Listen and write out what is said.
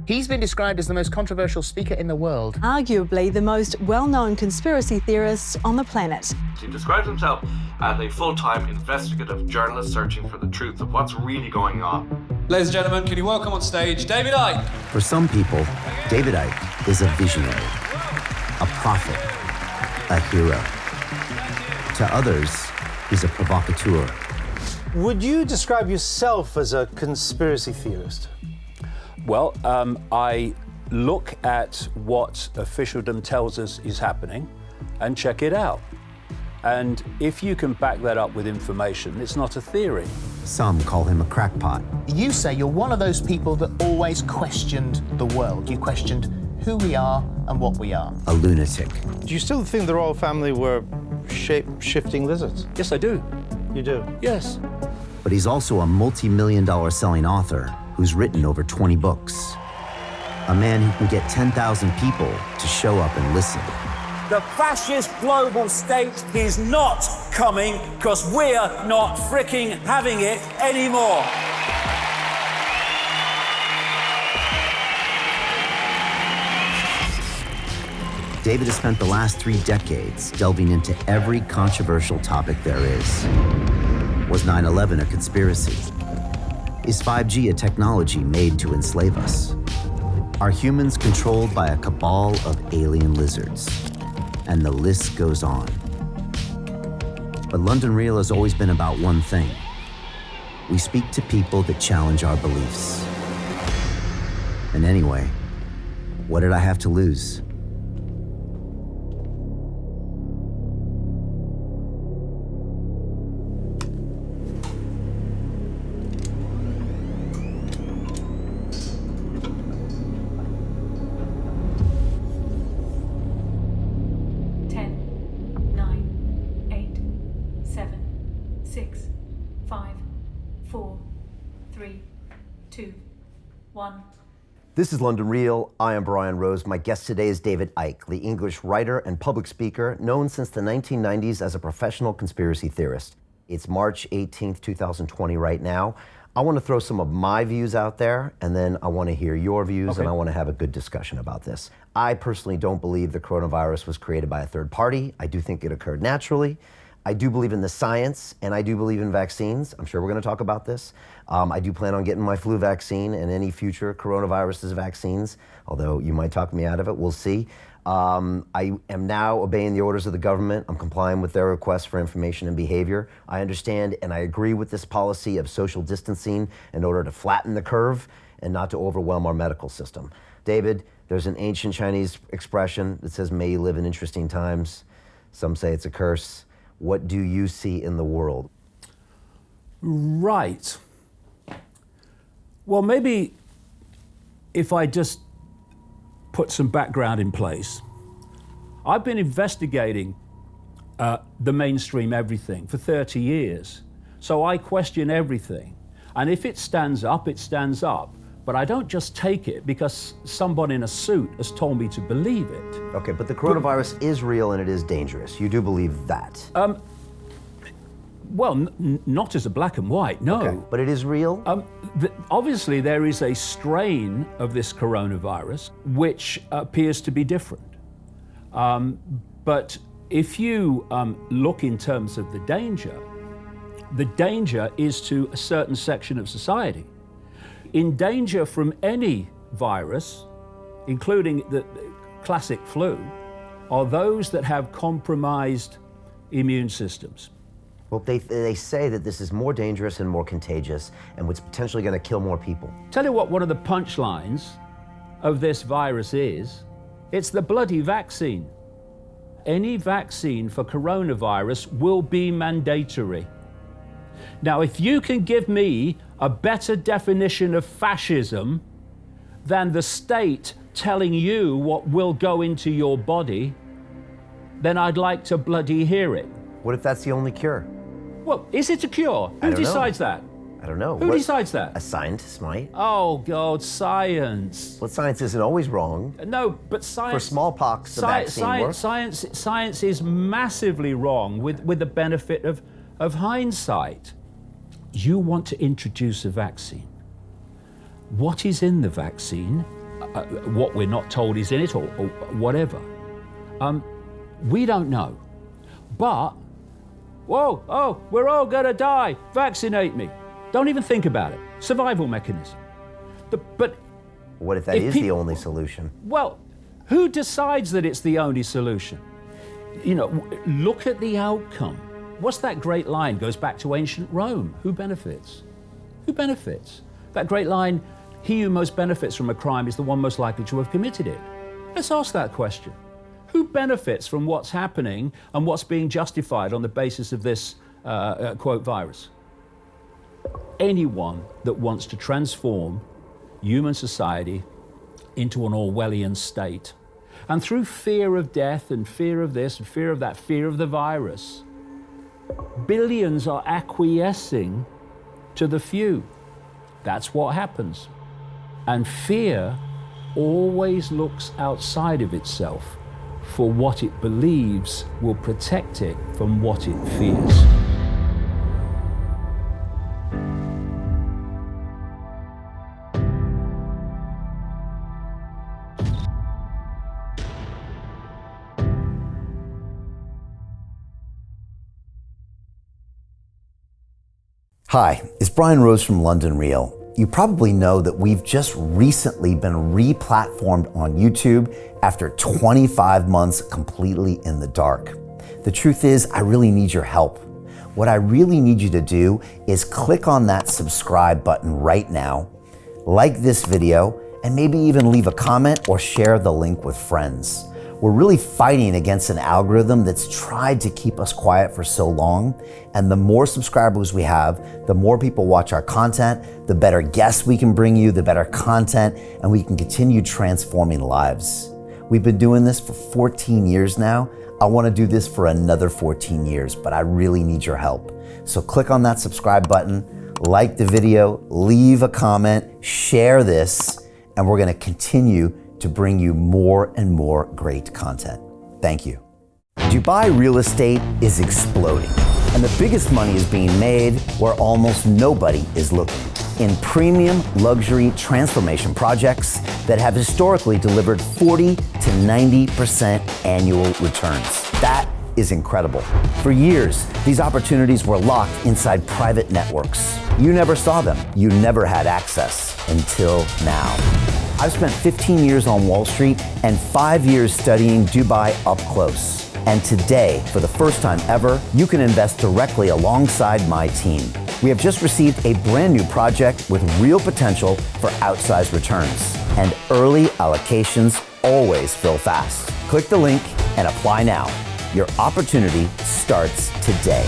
He's been described as the most controversial speaker in the world. Arguably the most well-known conspiracy theorist on the planet. He describes himself as a full-time investigative journalist searching for the truth of what's really going on. Ladies and gentlemen, can you welcome on stage David Icke? For some people, David Icke is a visionary, a prophet, a hero. To others, he's a provocateur. Would you describe yourself as a conspiracy theorist? Well, I look at what officialdom tells us is happening and check it out. And if you can back that up with information, it's not a theory. Some call him a crackpot. You say you're one of those people that always questioned the world. You questioned who we are and what we are. A lunatic. Do you still think the royal family were shape-shifting lizards? Yes, I do. You do? Yes. But he's also a multi-million-dollar selling author who's written over 20 books. A man who can get 10,000 people to show up and listen. The fascist global state is not coming because we're not fricking having it anymore. David has spent the last 3 decades delving into every controversial topic there is. Was 9/11 a conspiracy? Is 5G a technology made to enslave us? Are humans controlled by a cabal of alien lizards? And the list goes on. But London Real has always been about one thing. We speak to people that challenge our beliefs. And anyway, what did I have to lose? This is London Real. I am Brian Rose. My guest today is David Icke, the English writer and public speaker known since the 1990s as a professional conspiracy theorist. It's March 18th, 2020 right now. I want to throw some of my views out there, and then I want to hear your views, and I want to have a good discussion about this. I personally don't believe the coronavirus was created by a third party. I do think it occurred naturally. I do believe in the science, and I do believe in vaccines. I'm sure we're going to talk about this. I do plan on getting my flu vaccine and any future coronavirus vaccines, although you might talk me out of it. We'll see. I am now obeying the orders of the government. I'm complying with their requests for information and behavior. I understand and I agree with this policy of social distancing in order to flatten the curve and not to overwhelm our medical system. David, there's an ancient Chinese expression that says, "May you live in interesting times." Some say it's a curse. What do you see in the world? Right. Well, maybe if I just put some background in place. I've been investigating the mainstream everything for 30 years. So I question everything. And if it stands up, it stands up. But I don't just take it because somebody in a suit has told me to believe it. Okay, but the coronavirus is real and it is dangerous. You do believe that? Well, not as a black and white, no. Okay, but it is real? Obviously, there is a strain of this coronavirus which appears to be different. But if you look in terms of the danger is to a certain section of society. In danger from any virus, including the classic flu, are those that have compromised immune systems. Well, they say that this is more dangerous and more contagious and what's potentially going to kill more people. Tell you what one of the punchlines of this virus is, it's the bloody vaccine. Any vaccine for coronavirus will be mandatory. Now, if you can give me a better definition of fascism than the state telling you what will go into your body, then I'd like to bloody hear it. What if that's the only cure? Well, is it a cure? Who decides that? I don't know. Who decides that? A scientist might. Oh, God, science. Well, science isn't always wrong. No, but science... For smallpox, the vaccine works. Science is massively wrong with the benefit of hindsight. You want to introduce a vaccine. What is in the vaccine what we're not told is in it, or whatever. We don't know. But, whoa, we're all gonna die. Vaccinate me. Don't even think about it. Survival mechanism. But what if that is the only solution? Well, who decides that it's the only solution? You know, look at the outcome. What's that great line? Goes back to ancient Rome. Who benefits? Who benefits? That great line, he who most benefits from a crime is the one most likely to have committed it. Let's ask that question. Who benefits from what's happening and what's being justified on the basis of this, quote, virus? Anyone that wants to transform human society into an Orwellian state. And through fear of death and fear of this and fear of that, fear of the virus, billions are acquiescing to the few. That's what happens. And fear always looks outside of itself for what it believes will protect it from what it fears. Hi, it's Brian Rose from London Real. You probably know that we've just recently been re-platformed on YouTube after 25 months completely in the dark. The truth is, I really need your help. What I really need you to do is click on that subscribe button right now, like this video, and maybe even leave a comment or share the link with friends. We're really fighting against an algorithm that's tried to keep us quiet for so long. And the more subscribers we have, the more people watch our content, the better guests we can bring you, the better content, and we can continue transforming lives. We've been doing this for 14 years now. I want to do this for another 14 years, but I really need your help. So click on that subscribe button, like the video, leave a comment, share this, and we're going to continue to bring you more and more great content. Thank you. Dubai real estate is exploding, and the biggest money is being made where almost nobody is looking, in premium luxury transformation projects that have historically delivered 40 to 90% annual returns. That is incredible. For years, these opportunities were locked inside private networks. You never saw them. You never had access until now. I've spent 15 years on Wall Street and 5 years studying Dubai up close. And today, for the first time ever, you can invest directly alongside my team. We have just received a brand new project with real potential for outsized returns. And early allocations always fill fast. Click the link and apply now. Your opportunity starts today.